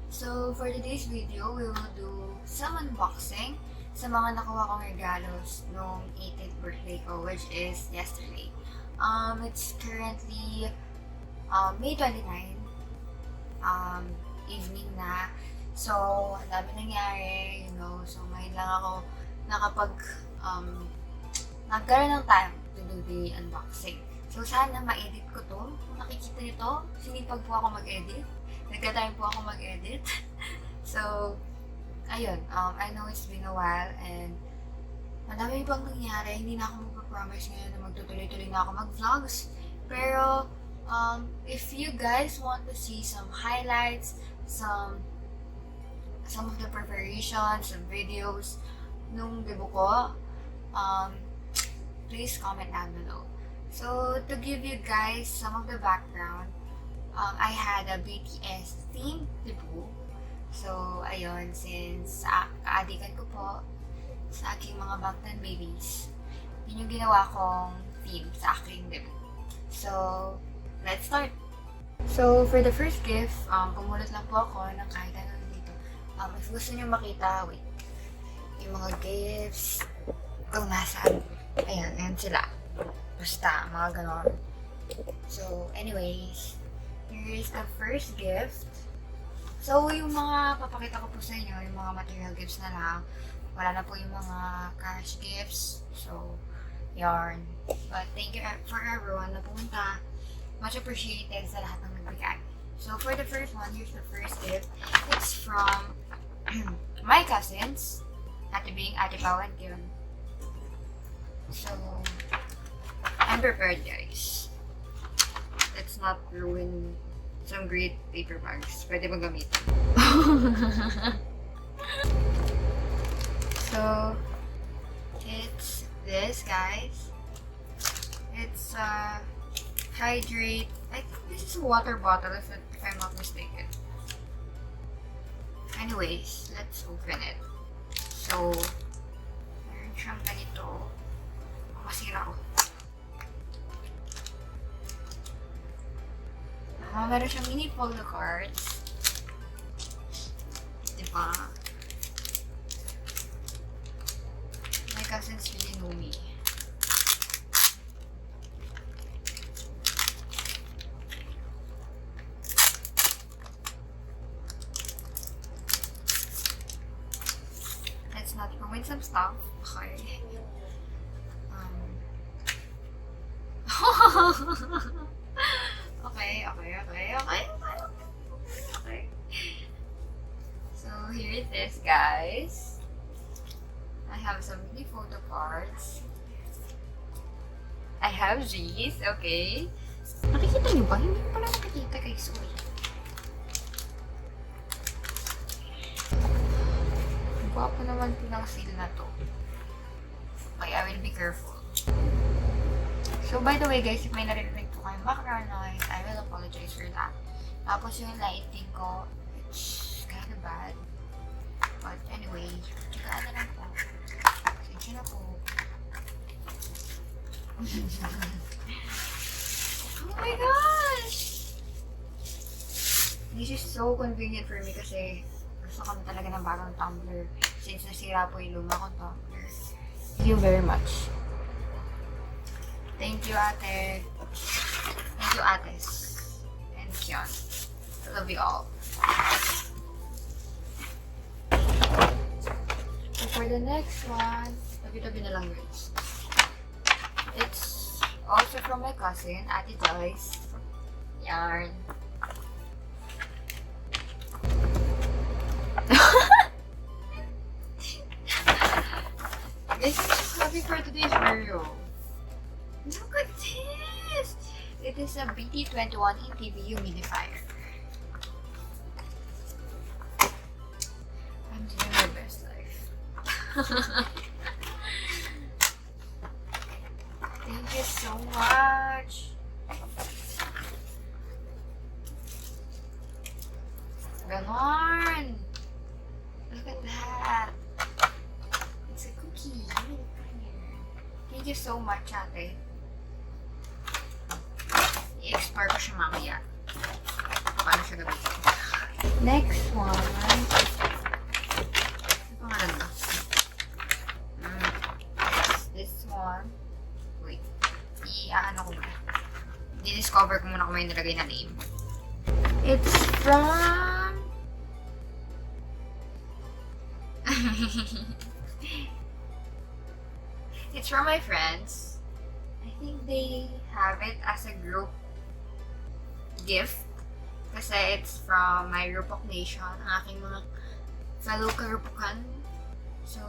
So, for today's video, we will do some unboxing sa mga nakuha kong regalos nung 18th birthday ko, which is yesterday. It's currently May 29, evening na. So, ang dami nangyari, So, ngayon lang ako nagkaroon ng time to do the unboxing. So, sana ma-edit ko to. Kung nakikita nito, sinipag po ako mag-edit. Nagka-time po ako mag-edit. So, ayun. I know it's been a while and madami pang nangyari. Hindi na ako magpa-promise ngayon na magtutuloy-tuloy na ako mag-vlogs. Pero, if you guys want to see some highlights, some of the preparations, some videos nung debut ko, please comment down below. So, to give you guys some of the background, I had a BTS themed debut. So, ayun, since kaadikan ko po sa aking mga Bangtan babies, yun yung ginawa kong theme sa aking debut. So, let's start! So, for the first gift, pumulot lang po ako ng kahit ano dito. If gusto nyo makita, wait, yung mga gifts, kung nasaan, ayan sila. Basta, mga ganon. So, anyways, here is the first gift. So, yung mga papakita ko po sa inyo, yung mga material gifts na lang. Wala na po yung mga cash gifts. So, yarn. But thank you for everyone na pumunta. Much appreciated sa lahat ng nagbigay. So, for the first one, here's the first gift. It's from my cousins. Ate Bing, Ate Pao, and Kion. So, I'm prepared, guys. Let's not ruin some great paper bags. Pwede bang gamitin? So, it's this, guys. It's Hydrate. I think this is a water bottle, if I'm not mistaken. Anyways, let's open it. So, meron siyang ganito. Masira ko. Meron siyang mini folder cards. Diba? My cousins really know me. Let's not ruin some stuff. Okay. Okay. So, here it is, guys. I have some mini photo cards. I have these, okay. Nakikita niyo ba? Hindi ko pala nakikita, guys. Uy. Ang gwapo naman po ng seal na to. Okay, I will be careful. So, by the way, guys, if may naririnig po kayong background noise, I will apologize for that. Tapos yung lighting ko, it's kind of bad. But anyway, tsagaan na lang po. Sige na po. Oh my gosh! This is so convenient for me kasi gusto ko talaga ng bagong tumbler since nasira po yung luma kong tumbler. Thank you very much. Thank you, ate. Thank you, ates. And Kion. I love you all. So for the next one, tabi-tabi na lang guys. It's also from my cousin, Ate Joyce. Yarn. Guys, I'm so happy for today's video. Look at this! It is a BT21 ETV humidifier. I'm living my best life. Thank you so much! Ganon! Look at that! It's a cookie. Thank you so much, ate. I-expire ko siya mamaya. Paano siya gamitin? Next one. Ano pangalan ba? This one. Wait. I-ano ko ba? Di-discover ko muna kung may nilagay na name. It's from... It's from my friends. I think they have it as a group gift. Kasi it's from my Rupok Nation, ang aking mga fellow karupukan. So,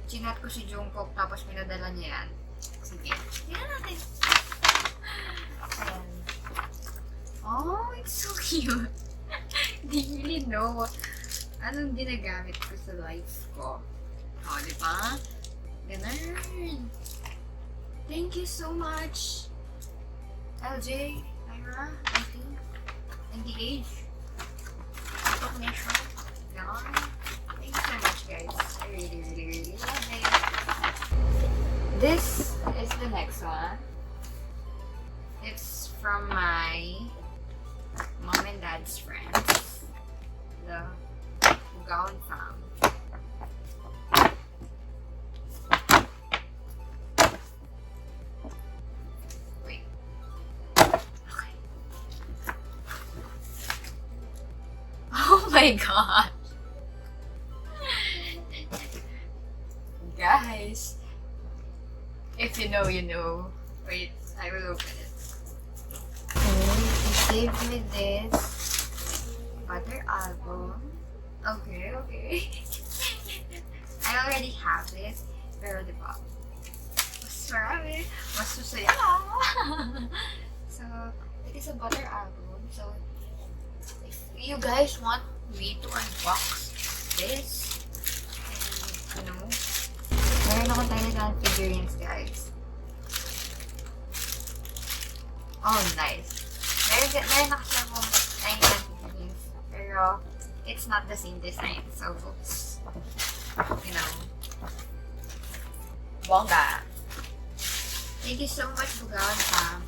chinat ko si Jungkook tapos pinadala niya yan. Sige, tingnan natin. Ayan. Oh, it's so cute. Hindi really know anong ginagamit ko sa life ko. Oh, di ba? Ganun. Thank you so much, LJ, Ira, I think. And the age. Rupok Nation. Ganun. Thank you so much, guys. I really, really, really love it. This is the next one. It's from my mom and dad's friends. The Ugaon fam. Wait. Okay. Oh my god. Guys. If you know, you know. Wait, I will open it. Okay, he gave me this butter album. Okay, okay. I already have this. Pero diba? Mas marami. Mas masaya. So, it is a butter album. So, if you guys want me to unbox this, and, you know, meron ako talagang figurines, guys. Oh, nice. Meron ako siya kung talagang figurines. Pero, it's not the same design. So, you know. Bongga! Thank you so much, Bugaon fam.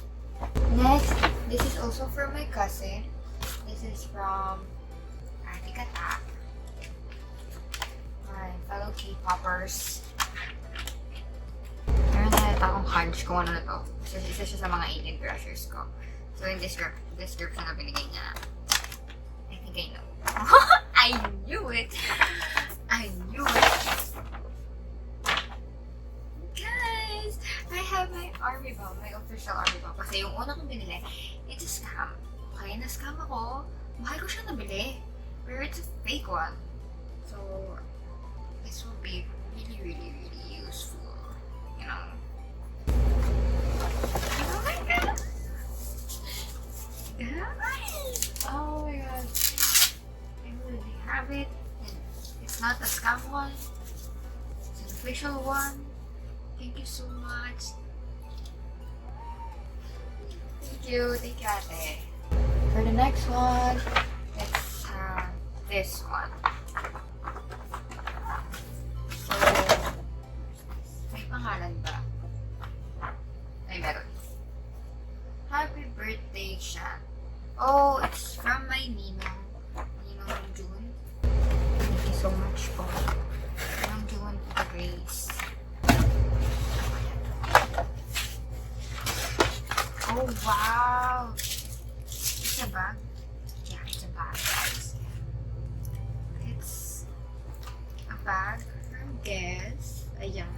Next, this is also from my cousin. This is from Ate Kata. My fellow K-poppers. Meron na ito akong hunch kung ano na to. So, isa siya sa mga 18 crushers ko. So, yung description na binigay niya, I think I know. I knew it! I knew it! Guys! I have my army bomb, my official army bomb. Kasi yung una kong binili, it's a scam. Okay, na-scam ako. Mahal ko siya nabili. Pero it's a fake one. So, this will be really, really, really useful. You know? Oh my god! Oh my god! I really have it. It's not a scam one. It's an official one. Thank you so much. Thank you, Ate. For the next one, it's this one. So, may pangalan ba? Ay, meron. Happy birthday siya. Oh, it's from my Ninong. Ninong June. Thank you so much po. Ninong June to the Grace. Oh, wow! It's a bag? Yeah, it's a bag, guys. It's a bag from Guess. Ayan.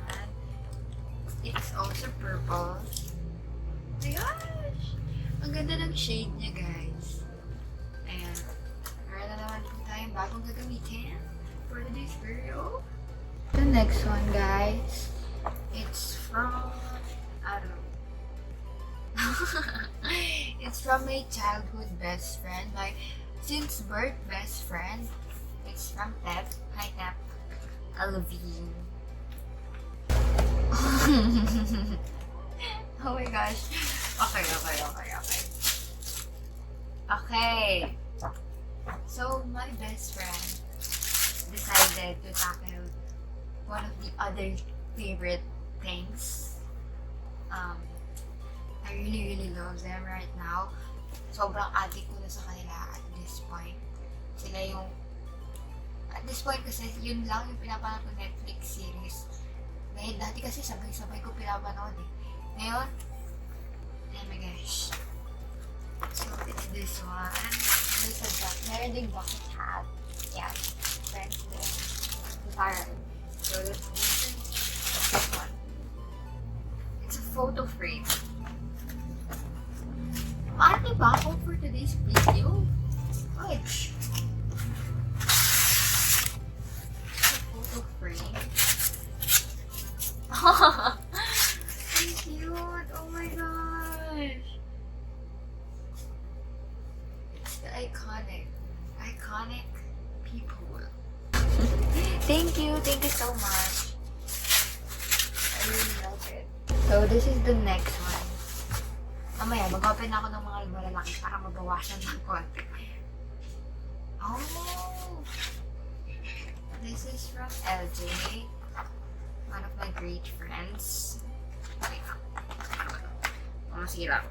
It's also purple. Oh my gosh! Ang ganda ng shade niya, guys. Ayan. Meron na naman po tayong bagong gagamitin for today's video. The next one, guys. It's from... I don't know. It's from my childhood best friend, my since birth best friend. It's from Tep. Hi Tep. I love you. Oh my gosh. Okay. Okay. So my best friend decided to tackle one of the other favorite things. I really love them right now. Sobrang addict ko na sa kanila at this point. this point kasi, yun lang yung pinapanood ko Netflix series. Ngayon, dati kasi sabay-sabay ko pinapanood eh. Ngayon, oh my gosh. So, it's this one. There's a meron ding bucket hat. Yeah. Friends din. Parang. So, this one. It's a photo frame. Ate ba ako for today's video? Which? It's a photo frame. So cute! Oh my gosh! It's the iconic people. Thank you so much. I really love it. So this is the next one. Mamaya, mag-open ako ng mga malalaki para mabawasan ng konti. Oh! This is from LJ. One of my great friends. Wait lang. Masira.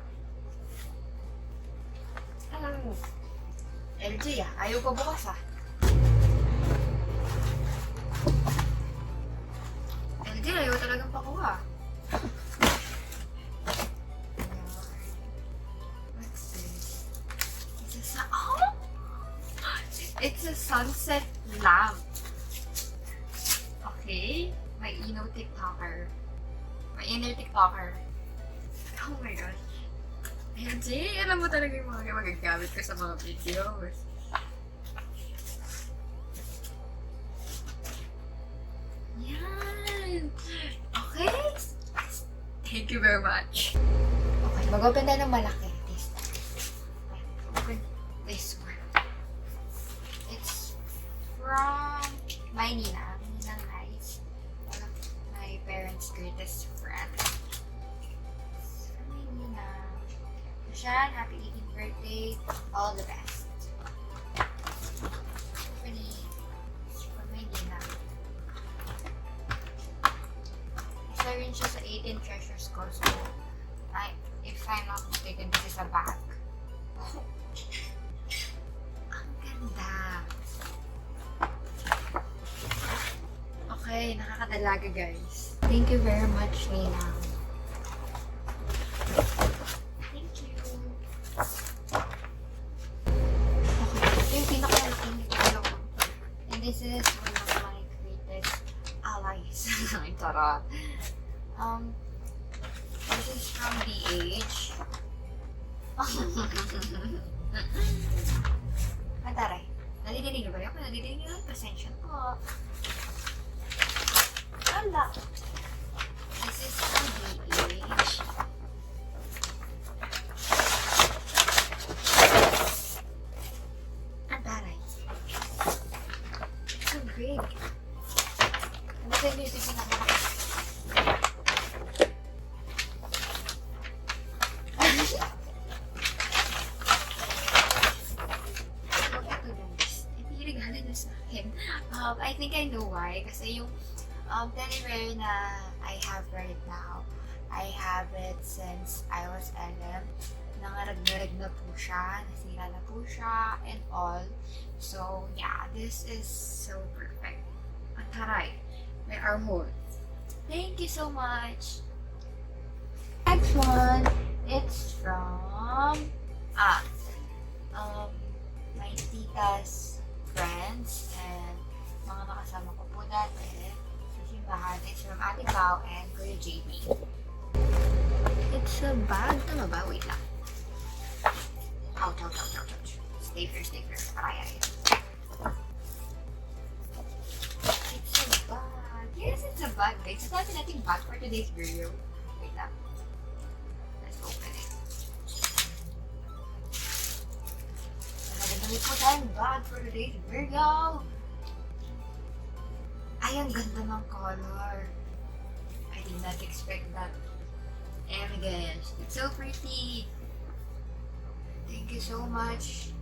LJ ayaw pa bukas LJ, ayaw talagang pakuha. What's this? It's a sunset lamp. Okay. My inner TikToker. Oh my gosh. LJ, alam mo talaga yung mga magagamit ko sa mga videos. Yan! Okay? Thank you very much. Okay, mag-open tayo ng malaki. This time. Open this one. It's from my Ninang guys. One of my parents' greatest friends. Shan, happy 18th birthday. All the best. Hopefully, it's from my Ninang. Isa rin siya sa 18 treasures ko. So, if I'm not mistaken, this is a bag. Ang ganda. Okay, nakakadalaga guys. Thank you very much, Ninang. This is one of my greatest allies. Charot. This is from DH. Mataray. Nadidinig niyo ba yun? Kung nadidinig niyo, pasensya po. Wala. This is from DH. Big. Ano sa inyo yung pinaka? Hindi regalo na sa akin. I think I know why. Kasi yung teddy bear na I have right now, I have it since I was 11. Nangarag-narag na po siya, nasira na po siya, and all. So, yeah, this is so perfect. Ang taray. May armhole. Thank you so much. Next one, it's from, my tita's friends and mga nakasama ko po dati sa simbahan. It's from Ate Pao and Kuya JB. It's a bag. Tama ba? Wait lang. Ouch. Stay first. Ay. It's a bag. Yes, it's a bag, guys. It's not natin bag for today's video. Wait lang. Let's open it. Nagdamit po tayong bag for today's video. Ay, ang ganda ng color. I did not expect that. Oh my gosh. It's so pretty. Thank you so much,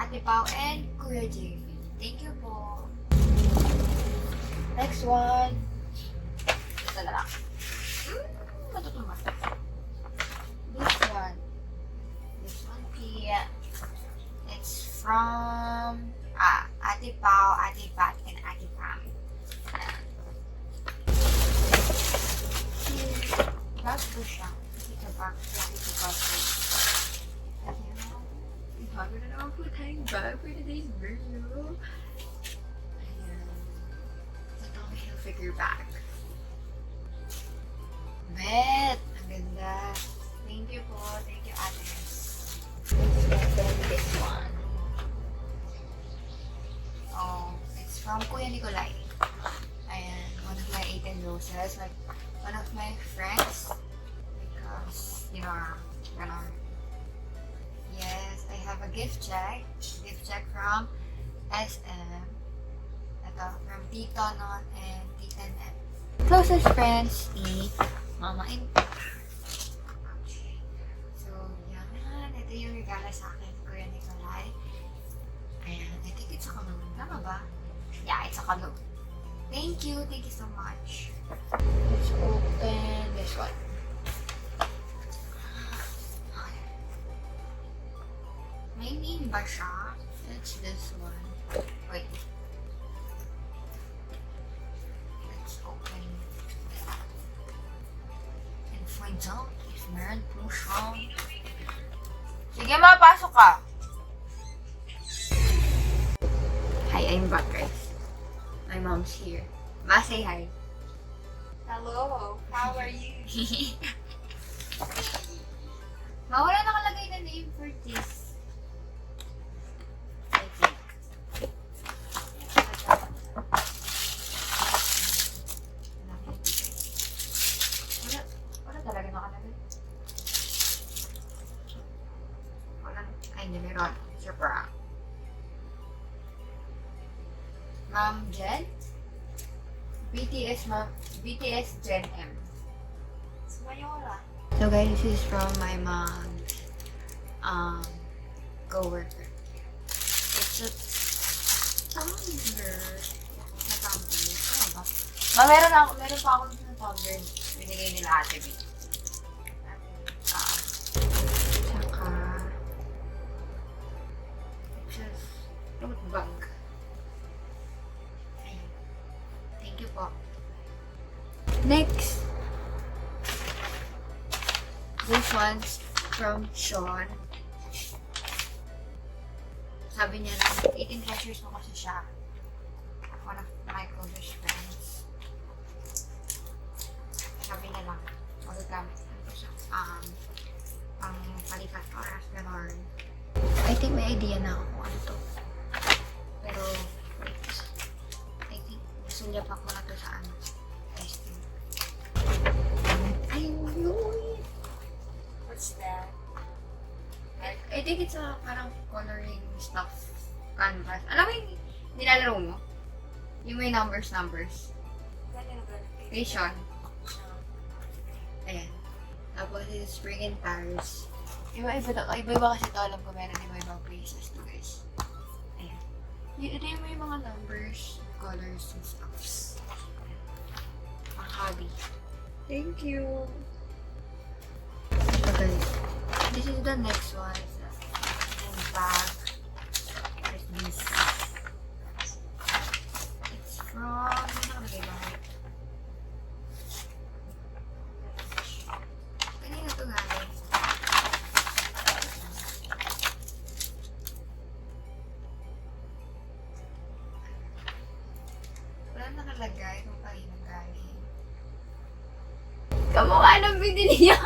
Ate Pao and Kuya JV. Thank you po. Next one. Ito na lang. Matutuman. This one, Pia. It's from Ate Pao, Ate Pat, and Ate Pam. Bag ko siya. Ito bag. Ito bag ko. Ayan. Bago na naman po tayong bag for today's video. Ayan. Ito ang Hilfiger bag. Bet! Ang ganda. Thank you po. Thank you, ate. Then this one. Oh, it's from Kuya Nicolay. Ayan. One of my 18 roses. Like, one of my friends. Because, you know, gonna... Yes, I have a gift check. Gift check from SM. Ito, from Tito Non and Tita Net. Closest friends ni Mama and Papa. Okay. So, yan. Ito yung regalo sa akin, Kuya Nicolay. Ayan, I think it's a cologne. Tama ba? Yeah, it's a cologne. Thank you so much. Let's open this one. May name ba siya? It's this one. Wait. Let's open and find out if meron po siyang... Sige, mapasok ka! Hi, I'm back, guys. My mom's here. Ma, say hi. Hello, how are you? Ma, wala nakalagay na name for this. I think. Wala talaga nakalagay. Wala. Ay, hindi meron. Super. Ma'am Jen? BTS Gen M. Sumayora. So guys, this is from my mom's co-worker. It's a tumbler. Na tumbler. Ano ba? Meron pa ako ng tumbler. Binigay nila Ate B. Tsaka it's just tote bag. Ayan. Thank you po. Next. This one's from Sean. Sabi niya na, 18 treasures mo kasi siya. One of my closest friends. Sabi niya lang, magagamit lang ko siya. Pang palikat oras, gano'n. I think may idea na ako kung ano to. Pero, wait. I think, sulyap ako na to sa ano. Testing. I know it. What's that? I think it's a parang coloring stuff canvas. Alam mo yung nilalaro mo? Yung may numbers. Vision. Ayan. Tapos it's Spring in Paris. Iba-iba kasi ito. Alam ko meron iba-ibang places to, guys. Ayan. Ito yung may mga numbers, colors, and stuffs. Ang hobby. Thank you! Okay. This is the next one. And back. There's this. It's from... Ano nakalagay ba? Kanina to galing. Wala nakalagay kung kanina galing. Kamukha ng binili niya!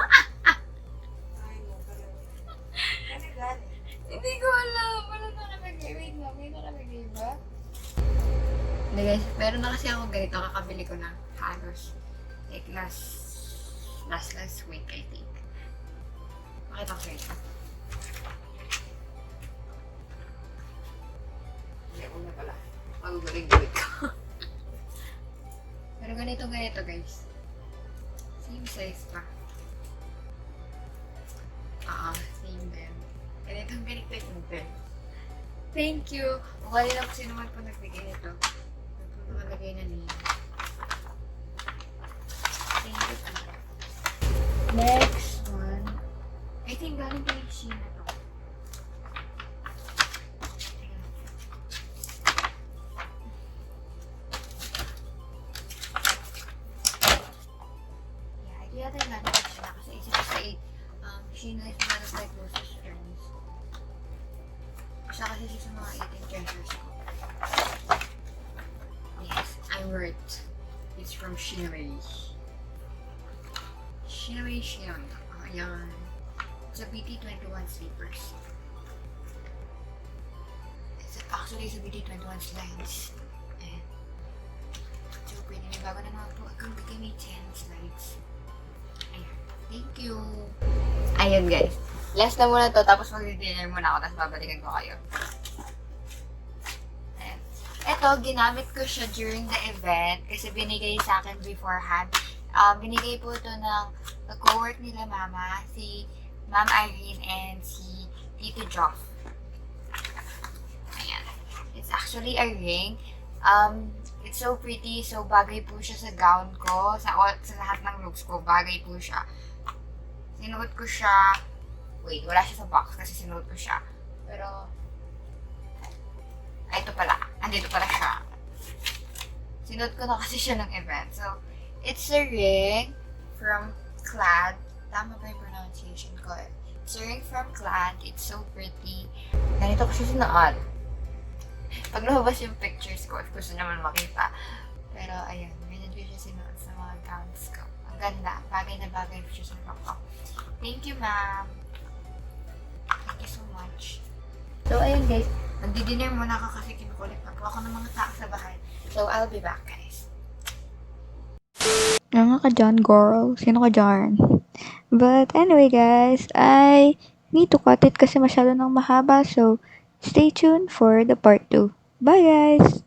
Hindi ko alam. Wala nakalagay. Wait lang. May nakalagay ba? Hindi guys. Meron na kasi ako ganito. Kakabili ko na halos. Like last week, I think. Makita ko ito. Hindi ko na pala. Magugulig-gulig ko. Pero ganito guys. Same size pa. Same din. Ganito yung din. Thank you! Mukha lang kasi naman po nagbigay nito. Naglagay na niya. Thank you po. Next one. I think galing pa yung Sheena to. favorite. It's from Sherry. Sherry. Ayan. It's a BT21 slippers. Actually, it's a BT21 slides. Ayan. So, pwede may bago na naman po akong bigay 10 slides. Ayan. Thank you. Ayun guys. Last na muna to, tapos mag-dinner muna ako, tapos babalikan ko kayo. Ayan. Ito, ginamit ko siya during the event kasi binigay sa akin beforehand. Binigay po ito ng co-work nila mama, si Ma'am Irene and si Tito Joff. Ayan. It's actually a ring. It's so pretty, so bagay po siya sa gown ko, sa lahat ng looks ko, bagay po siya. Sinuot ko siya, wait, wala siya sa box kasi sinuot ko siya. Pero, ito pala, andito pala siya. Sinuot ko na kasi siya ng event. So, it's a ring from Clad. Tama ba yung pronunciation ko? It's a ring from Clad. It's so pretty. Ganito ko siya sinuot. Pag lumabas yung pictures ko, gusto naman makita. Pero, ayan, ganyan ko siya sinuot sa mga gowns ko. Ang ganda. Bagay na bagay ko siya sa look ko. Thank you, ma'am. Thank you so much. So, ayun guys. Magdi-dinner muna ako kasi kinukulit na po ako ng mga tao sa bahay. So, I'll be back, guys. Nga ka dyan, girl. Sino ka dyan? But anyway, guys, I need to cut it kasi masyado nang mahaba. So, stay tuned for the part 2. Bye, guys!